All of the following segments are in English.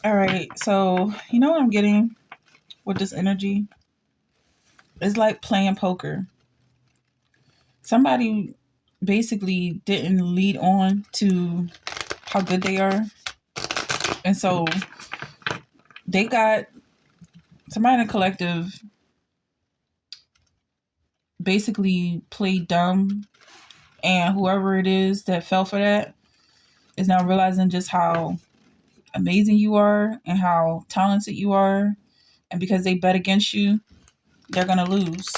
All right. So, you know what I'm getting with this energy? It's like playing poker. Somebody basically didn't lead on to how good they are. And so they got somebody in the collective basically played dumb. And whoever it is that fell for that is now realizing just how amazing you are and how talented you are. And because they bet against you, they're going to lose.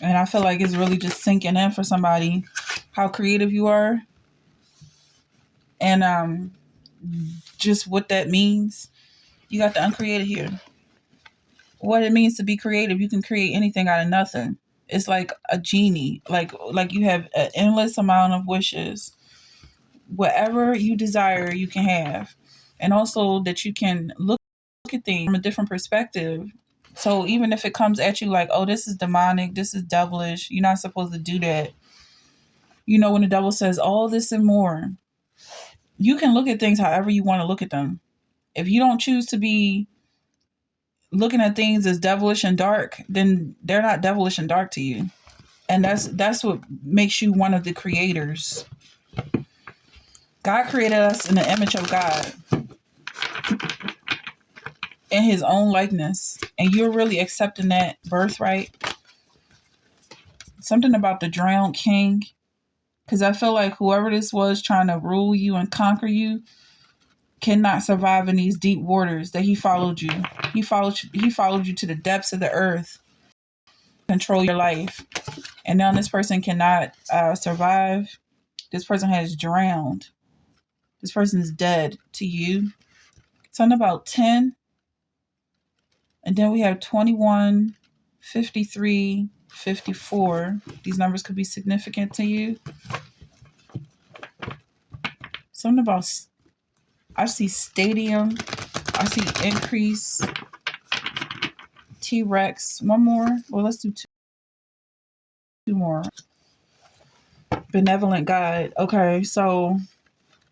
And I feel like it's really just sinking in for somebody how creative you are and just what that means. You got the uncreated here. What it means to be creative, you can create anything out of nothing. It's like a genie, like you have an endless amount of wishes. Whatever you desire, you can have, and also that you can look at things from a different perspective. So even if it comes at you like, oh, this is demonic, this is devilish, you're not supposed to do that. You know, when the devil says all this and more, you can look at things however you want to look at them. If you don't choose to be looking at things as devilish and dark, then they're not devilish and dark to you. And that's what makes you one of the creators. God created us in the image of God, in his own likeness. And you're really accepting that birthright. Something about the drowned king. Because I feel like whoever this was trying to rule you and conquer you cannot survive in these deep waters that he followed you. He followed you to the depths of the earth. Control your life. And now this person cannot survive. This person has drowned. This person is dead to you. Something about 10. And then we have 21, 53, 54. These numbers could be significant to you. Something about, I see stadium. I see increase. T-Rex. One more. Well, let's do two more. Benevolent guide. Okay, so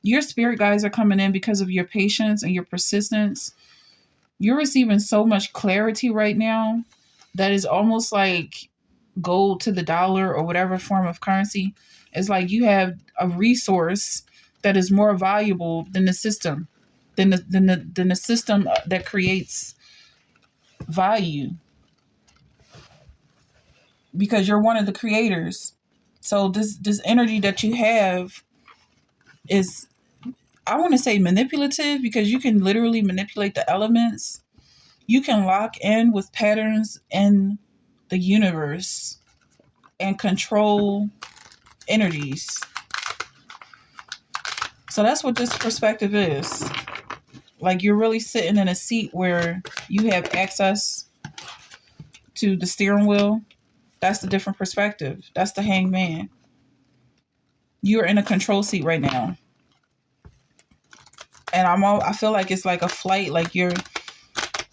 your spirit guides are coming in because of your patience and your persistence. You're receiving so much clarity right now that is almost like gold to the dollar or whatever form of currency. It's like you have a resource that is more valuable than the system, than the system that creates value, because you're one of the creators. So this energy that you have is, I want to say manipulative, because you can literally manipulate the elements. You can lock in with patterns in the universe and control energies. So that's what this perspective is. Like you're really sitting in a seat where you have access to the steering wheel. That's the different perspective. That's the hangman. You're in a control seat right now. And I feel like it's like a flight, like you're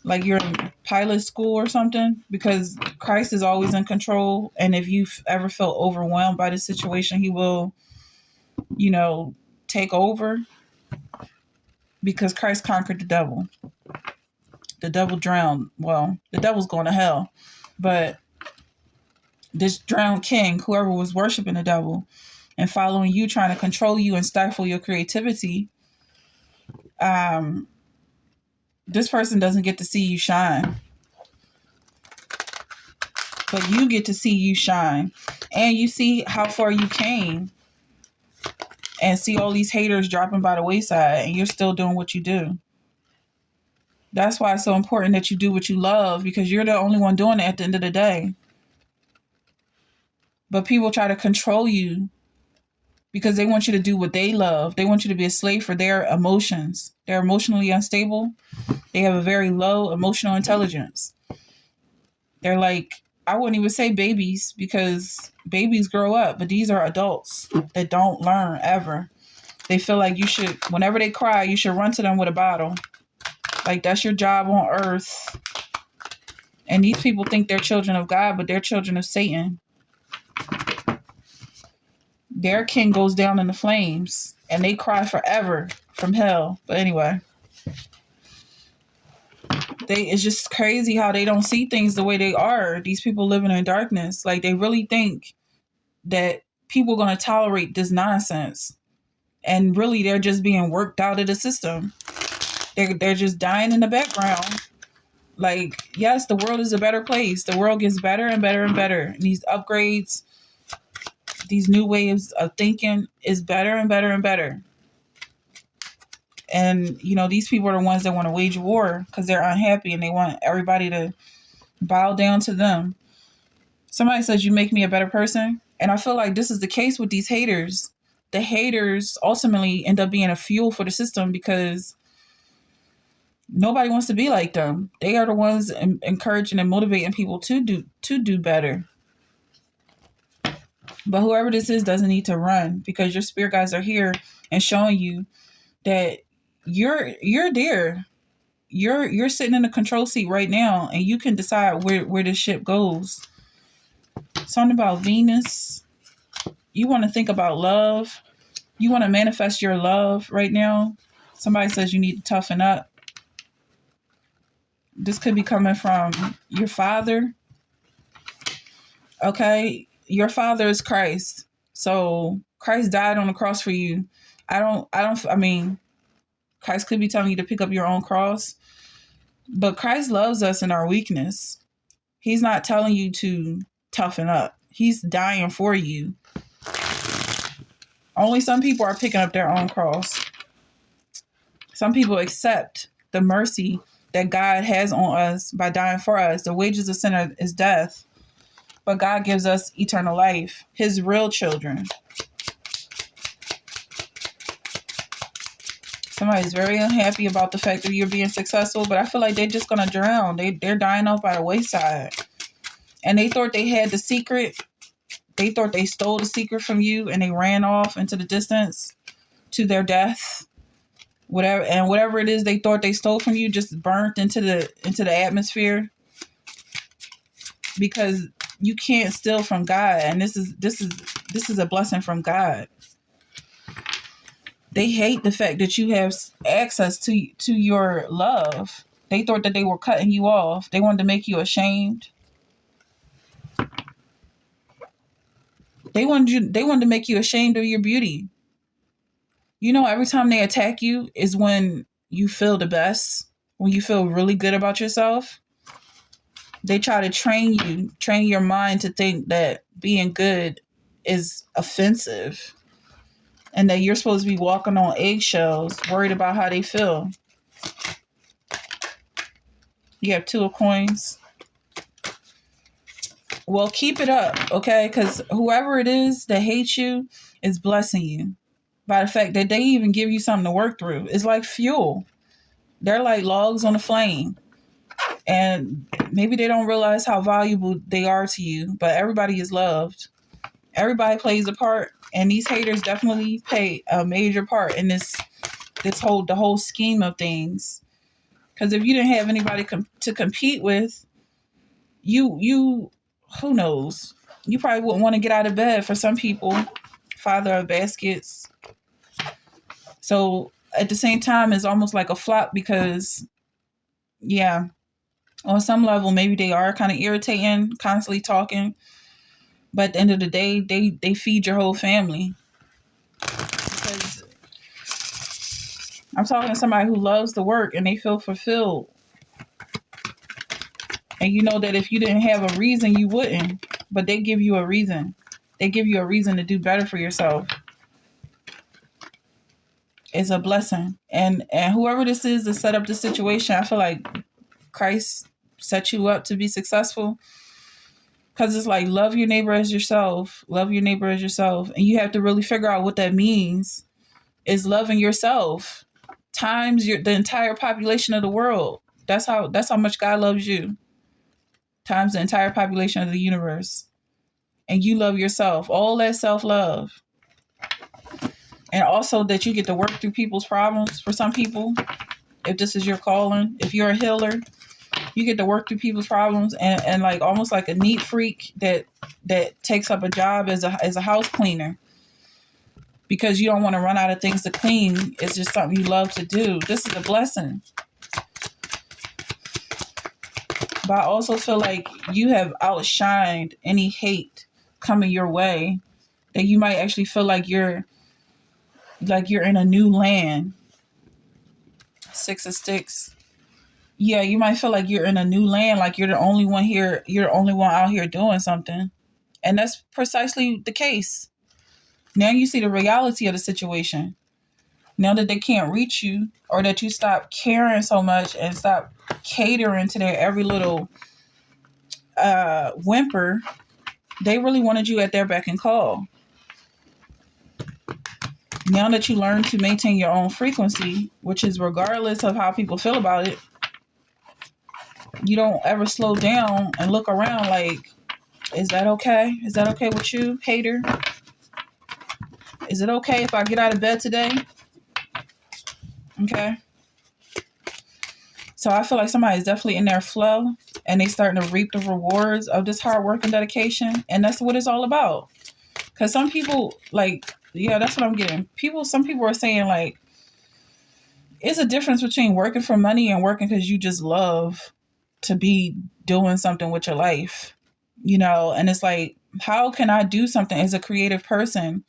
in pilot school or something, because Christ is always in control. And if you've ever felt overwhelmed by the situation, he will, take over, because Christ conquered the devil. The devil drowned. Well, the devil's going to hell. But this drowned king, whoever was worshiping the devil and following you, trying to control you and stifle your creativity, this person doesn't get to see you shine. But you get to see you shine. And you see how far you came. And see all these haters dropping by the wayside. And you're still doing what you do. That's why it's so important that you do what you love. Because you're the only one doing it at the end of the day. But people try to control you because they want you to do what they love. They want you to be a slave for their emotions. They're emotionally unstable. They have a very low emotional intelligence. They're like, I wouldn't even say babies, because babies grow up, but these are adults that don't learn ever. They feel like you should, whenever they cry, you should run to them with a bottle. Like that's your job on earth. And these people think they're children of God, but they're children of Satan. their king goes down in the flames and they cry forever from hell. But anyway, it's just crazy how they don't see things the way they are. These people living in darkness. Like, they really think that people are going to tolerate this nonsense. And really, they're just being worked out of the system. They're just dying in the background. Like, yes, the world is a better place. The world gets better and better and better. And these upgrades, these new ways of thinking is better and better and better. And, these people are the ones that want to wage war because they're unhappy and they want everybody to bow down to them. Somebody says, you make me a better person. And I feel like this is the case with these haters. The haters ultimately end up being a fuel for the system because nobody wants to be like them. They are the ones encouraging and motivating people to do better. But whoever this is doesn't need to run because your spirit guides are here and showing you that you're there. You're sitting in the control seat right now and you can decide where this ship goes. Something about Venus. You want to think about love. You want to manifest your love right now. Somebody says you need to toughen up. This could be coming from your father. Okay. Your father is Christ. So Christ died on the cross for you. I mean, Christ could be telling you to pick up your own cross, but Christ loves us in our weakness. He's not telling you to toughen up. He's dying for you. Only some people are picking up their own cross. Some people accept the mercy that God has on us by dying for us. The wages of sin is death, but God gives us eternal life, his real children. Somebody's very unhappy about the fact that you're being successful, but I feel like they're just going to drown. They're dying off by the wayside. And they thought they had the secret. They thought they stole the secret from you and they ran off into the distance to their death. Whatever it is they thought they stole from you just burnt into the atmosphere. Because you can't steal from God, and this is a blessing from God. They hate the fact that you have access to your love. They thought that they were cutting you off. They wanted to make you ashamed. They wanted to make you ashamed of your beauty. Every time they attack you is when you feel the best, when you feel really good about yourself. They try to train your mind to think that being good is offensive and that you're supposed to be walking on eggshells, worried about how they feel. You have 2 of coins. Well, keep it up, okay? Because whoever it is that hates you is blessing you by the fact that they even give you something to work through. It's like fuel. They're like logs on a flame. And maybe they don't realize how valuable they are to you, but everybody is loved. Everybody plays a part, and these haters definitely play a major part in the whole scheme of things. Because if you didn't have anybody to compete with, you who knows? You probably wouldn't want to get out of bed. For some people, father of baskets. So at the same time, it's almost like a flop because, yeah. On some level, maybe they are kind of irritating, constantly talking. But at the end of the day, they feed your whole family. Because I'm talking to somebody who loves the work and they feel fulfilled. And you know that if you didn't have a reason, you wouldn't. But they give you a reason. They give you a reason to do better for yourself. It's a blessing. And whoever this is that set up the situation, I feel like Christ set you up to be successful. Because it's like, love your neighbor as yourself. Love your neighbor as yourself. And you have to really figure out what that means. Is loving yourself times the entire population of the world. That's how much God loves you. Times the entire population of the universe. And you love yourself. All that self-love. And also that you get to work through people's problems. For some people, if this is your calling, if you're a healer, you get to work through people's problems and like almost like a neat freak that takes up a job as a house cleaner. because you don't want to run out of things to clean. It's just something you love to do. This is a blessing. But I also feel like you have outshined any hate coming your way, that you might actually feel like you're in a new land. 6 of Sticks. Yeah, you might feel like you're in a new land, like you're the only one here, you're the only one out here doing something. And that's precisely the case. Now you see the reality of the situation. Now that they can't reach you, or that you stop caring so much and stop catering to their every little whimper, they really wanted you at their beck and call. Now that you learn to maintain your own frequency, which is regardless of how people feel about it, you don't ever slow down and look around like, is that okay? Is that okay with you, hater? Is it okay if I get out of bed today? Okay. So I feel like somebody's definitely in their flow, and they starting to reap the rewards of this hard work and dedication. And that's what it's all about. Because some people, like, yeah, that's what I'm getting. Some people are saying, like, it's a difference between working for money and working because you just love to be doing something with your life, and it's like, how can I do something as a creative person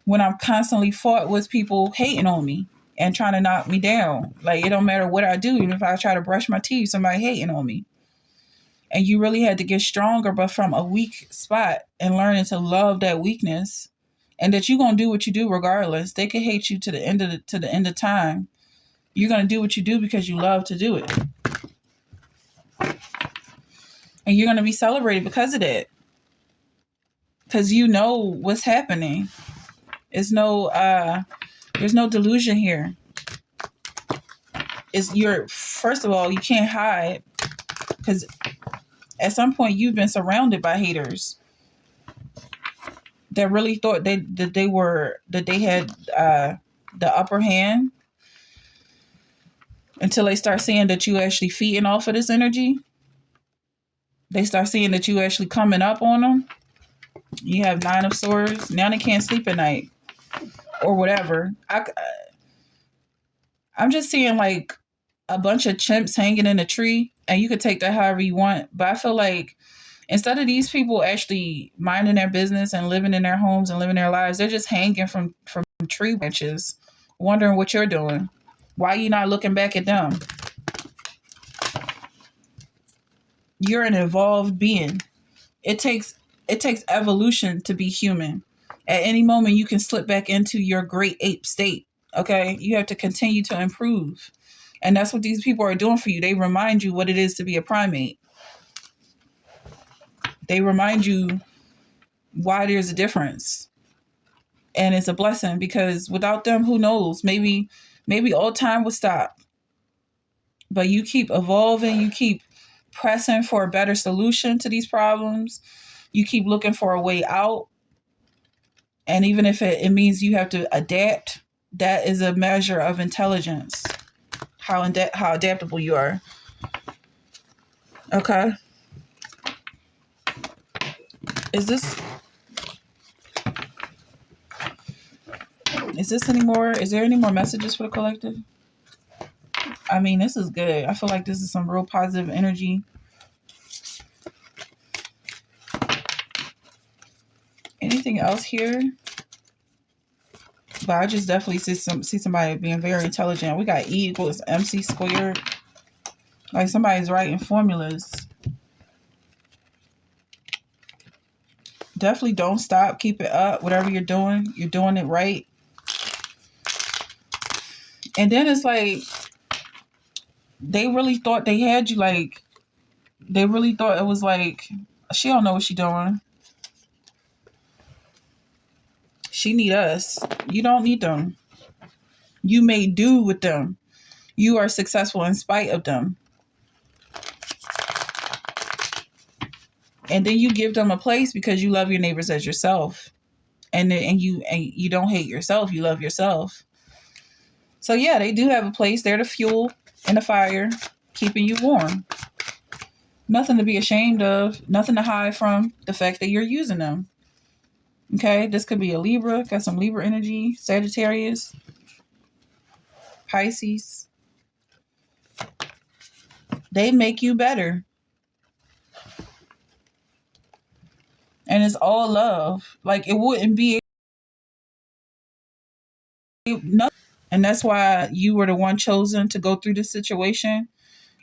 when I'm constantly fought with people hating on me and trying to knock me down? Like, it don't matter what I do. Even if I try to brush my teeth, somebody hating on me. And you really had to get stronger, but from a weak spot, and learning to love that weakness, and that you're going to do what you do regardless. They could hate you to the end of time. You're going to do what you do because you love to do it. And you're going to be celebrated because of that. Because you know what's happening. There's no delusion here. First of all, you can't hide, because at some point you've been surrounded by haters that really thought that they had the upper hand, until they start seeing that you actually feeding off of this energy. They start seeing that you actually coming up on them. You have 9 of Swords. Now they can't sleep at night or whatever. I'm just seeing like a bunch of chimps hanging in a tree, and you could take that however you want. But I feel like instead of these people actually minding their business and living in their homes and living their lives, they're just hanging from tree branches, wondering what you're doing. Why are you not looking back at them? You're an evolved being. It takes evolution to be human. At any moment, you can slip back into your great ape state. Okay? You have to continue to improve. And that's what these people are doing for you. They remind you what it is to be a primate. They remind you why there's a difference. And it's a blessing, because without them, who knows? Maybe all time would stop. But you keep evolving. You keep pressing for a better solution to these problems. You keep looking for a way out. And even if it means you have to adapt, that is a measure of intelligence. How adaptable you are. Okay. Is this any more? Is there any more messages for the collective? I mean, this is good. I feel like this is some real positive energy. Anything else here? But I just definitely see somebody being very intelligent. We got E equals MC squared. Like somebody's writing formulas. Definitely don't stop. Keep it up. Whatever you're doing it right. And then it's like, they really thought they had you. Like, they really thought it was like, she don't know what she doing. She need us. You don't need them. You may do with them. You are successful in spite of them. And then you give them a place because you love your neighbors as yourself. And you don't hate yourself. You love yourself. So yeah, they do have a place. They're the fuel and the fire, keeping you warm. Nothing to be ashamed of. Nothing to hide from the fact that you're using them. Okay, this could be a Libra. Got some Libra energy. Sagittarius, Pisces. They make you better. And it's all love. Like, it wouldn't be nothing. And that's why you were the one chosen to go through this situation,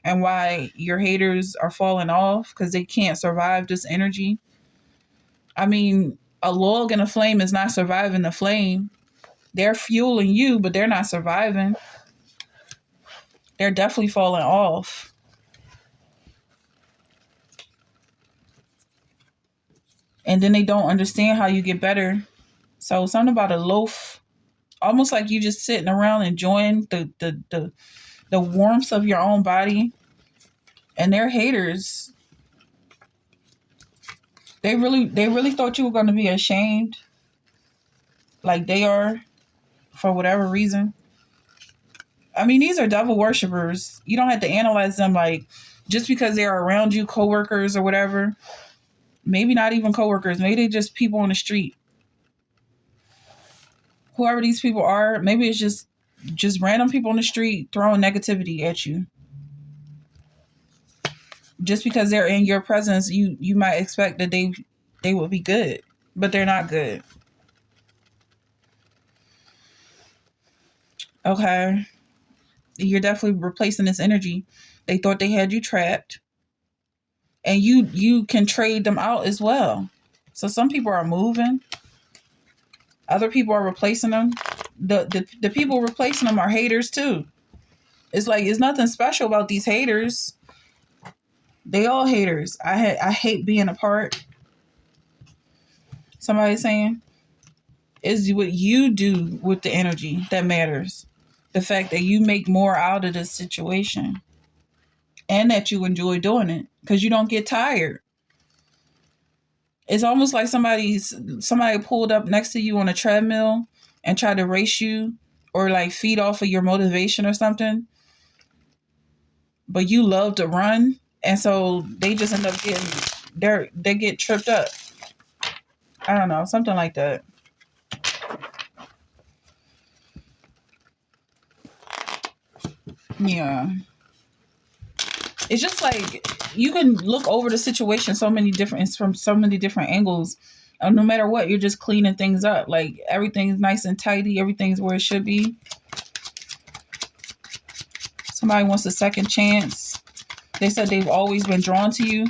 and why your haters are falling off, because they can't survive this energy. I mean, a log in a flame is not surviving the flame. They're fueling you, but they're not surviving. They're definitely falling off. And then they don't understand how you get better. So something about a loaf, almost like you just sitting around enjoying the warmth of your own body. And they're haters. They really thought you were going to be ashamed, like they are, for whatever reason. I mean, these are devil worshippers. You don't have to analyze them like just because they're around you, coworkers or whatever. Maybe not even coworkers. Maybe they're just people on the street. Whoever these people are, maybe it's just random people on the street throwing negativity at you. Just because they're in your presence, you might expect that they will be good, but they're not good. Okay, you're definitely replacing this energy. They thought they had you trapped, and you can trade them out as well. So some people are moving, other people are replacing them. The people replacing them are haters too. It's like it's nothing special about these haters. They all haters. I hate being apart. Somebody saying is what you do with the energy that matters. The fact that you make more out of this situation, and that you enjoy doing it because you don't get tired. It's almost like somebody pulled up next to you on a treadmill and tried to race you, or like feed off of your motivation or something. But you love to run, and so they just end up they get tripped up. I don't know, something like that. Yeah. It's just like you can look over the situation from so many different angles. No matter what, you're just cleaning things up. Like everything's nice and tidy, everything's where it should be. Somebody wants a second chance. They said they've always been drawn to you,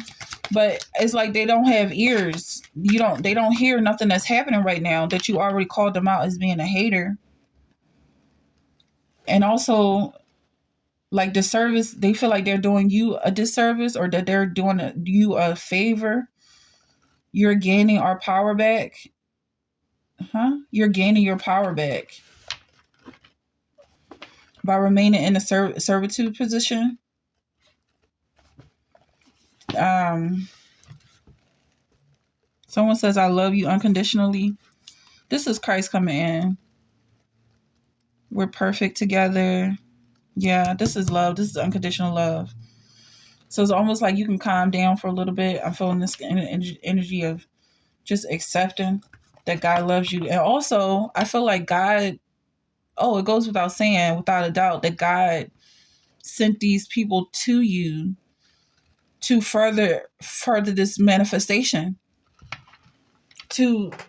but it's like they don't have ears. They don't hear nothing that's happening right now, that you already called them out as being a hater. And also, like, disservice, they feel like they're doing you a disservice, or that they're doing you a favor. You're gaining our power back. Huh? You're gaining your power back by remaining in a servitude position. Um, Someone says, I love you unconditionally. This is Christ coming in. We're perfect together. Yeah, this is love. This is unconditional love. So it's almost like you can calm down for a little bit. I'm feeling this energy of just accepting that God loves you. And also, I feel like God, it goes without saying, without a doubt, that God sent these people to you to further this manifestation.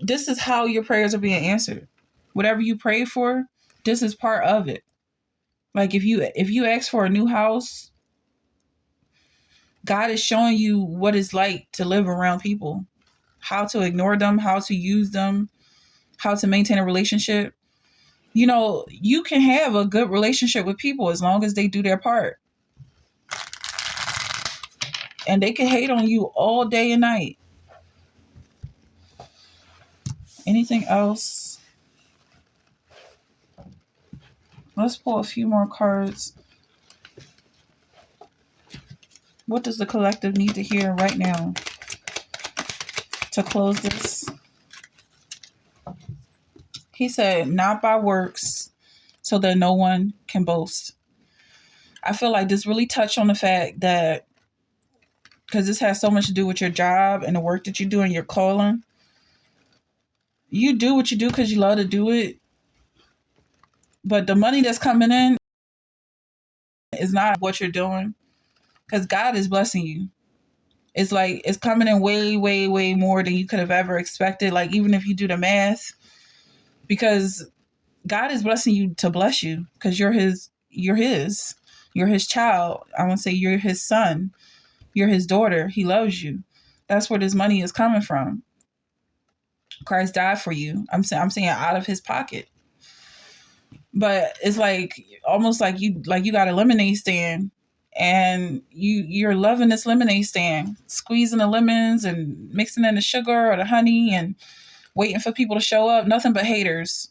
This is how your prayers are being answered. Whatever you pray for, this is part of it. Like if you ask for a new house, God is showing you what it's like to live around people, how to ignore them, how to use them, how to maintain a relationship. You can have a good relationship with people as long as they do their part. And they can hate on you all day and night. Anything else? Let's pull a few more cards. What does the collective need to hear right now to close this? He said, not by works, so that no one can boast. I feel like this really touched on the fact that, because this has so much to do with your job and the work that you do and your calling. You do what you do because you love to do it, but the money that's coming in is not what you're doing because God is blessing you. It's like it's coming in way, way, way more than you could have ever expected. Like, even if you do the math, because God is blessing you to bless you because you're his child. I want to say you're his son, you're his daughter. He loves you. That's where this money is coming from. Christ died for you. I'm saying out of his pocket. But it's like almost like you got a lemonade stand and you're loving this lemonade stand, squeezing the lemons and mixing in the sugar or the honey and waiting for people to show up. Nothing but haters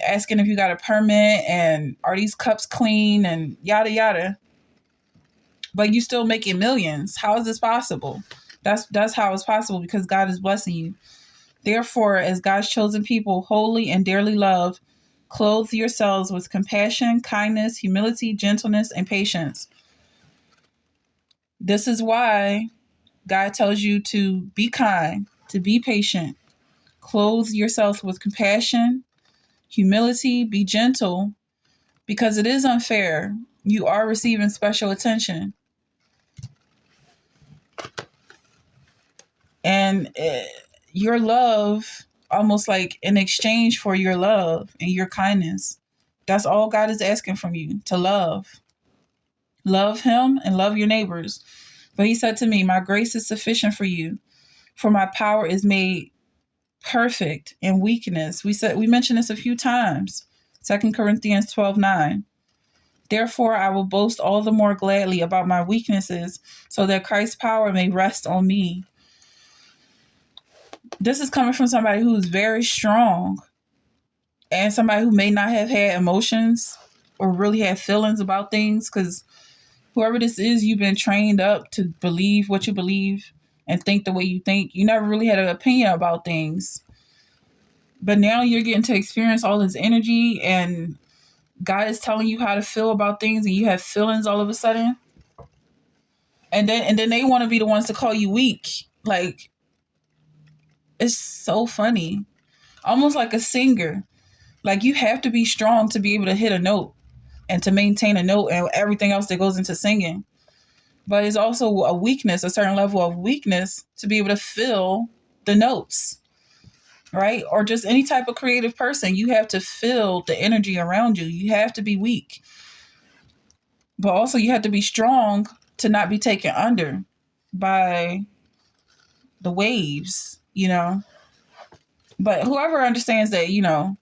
asking if you got a permit and are these cups clean and yada yada. But you still making millions. How is this possible? That's how it's possible because God is blessing you. Therefore, as God's chosen people, holy and dearly loved, clothe yourselves with compassion, kindness, humility, gentleness, and patience. This is why God tells you to be kind, to be patient. Clothe yourself with compassion, humility, be gentle, because it is unfair. You are receiving special attention. And your love, almost like in exchange for your love and your kindness, that's all God is asking from you, to love. Love him and love your neighbors. But he said to me, my grace is sufficient for you, for my power is made perfect in weakness. We mentioned this a few times. 2 Corinthians 12:9. Therefore, I will boast all the more gladly about my weaknesses, so that Christ's power may rest on me. This is coming from somebody who is very strong and somebody who may not have had emotions or really have feelings about things, because whoever this is, you've been trained up to believe what you believe and think the way you think. You never really had an opinion about things. But now you're getting to experience all this energy and God is telling you how to feel about things and you have feelings all of a sudden. And then they want to be the ones to call you weak. Like, it's so funny. Almost like a singer. Like, you have to be strong to be able to hit a note and to maintain a note and everything else that goes into singing. But it's also a weakness, a certain level of weakness to be able to feel the notes, right? Or just any type of creative person. You have to feel the energy around you. You have to be weak. But also you have to be strong to not be taken under by the waves, you know? But whoever understands that, you know,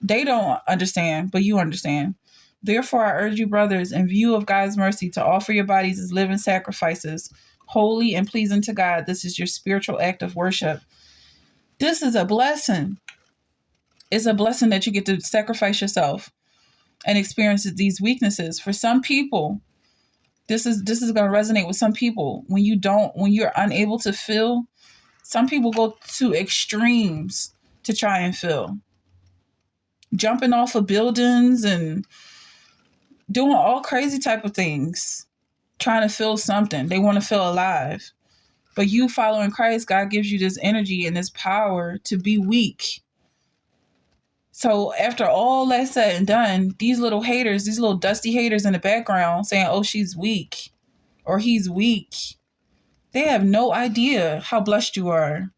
they don't understand, but you understand. Therefore, I urge you, brothers, in view of God's mercy, to offer your bodies as living sacrifices, holy and pleasing to God. This is your spiritual act of worship. This is a blessing. It's a blessing that you get to sacrifice yourself and experience these weaknesses. For some people, this is going to resonate with some people. When you're unable to feel, some people go to extremes to try and feel. Jumping off of buildings and doing all crazy type of things, trying to feel something. They want to feel alive. But you following Christ, God gives you this energy and this power to be weak. So after all that's said and done, these little haters, these little dusty haters in the background saying, oh, she's weak or he's weak, they have no idea how blessed you are.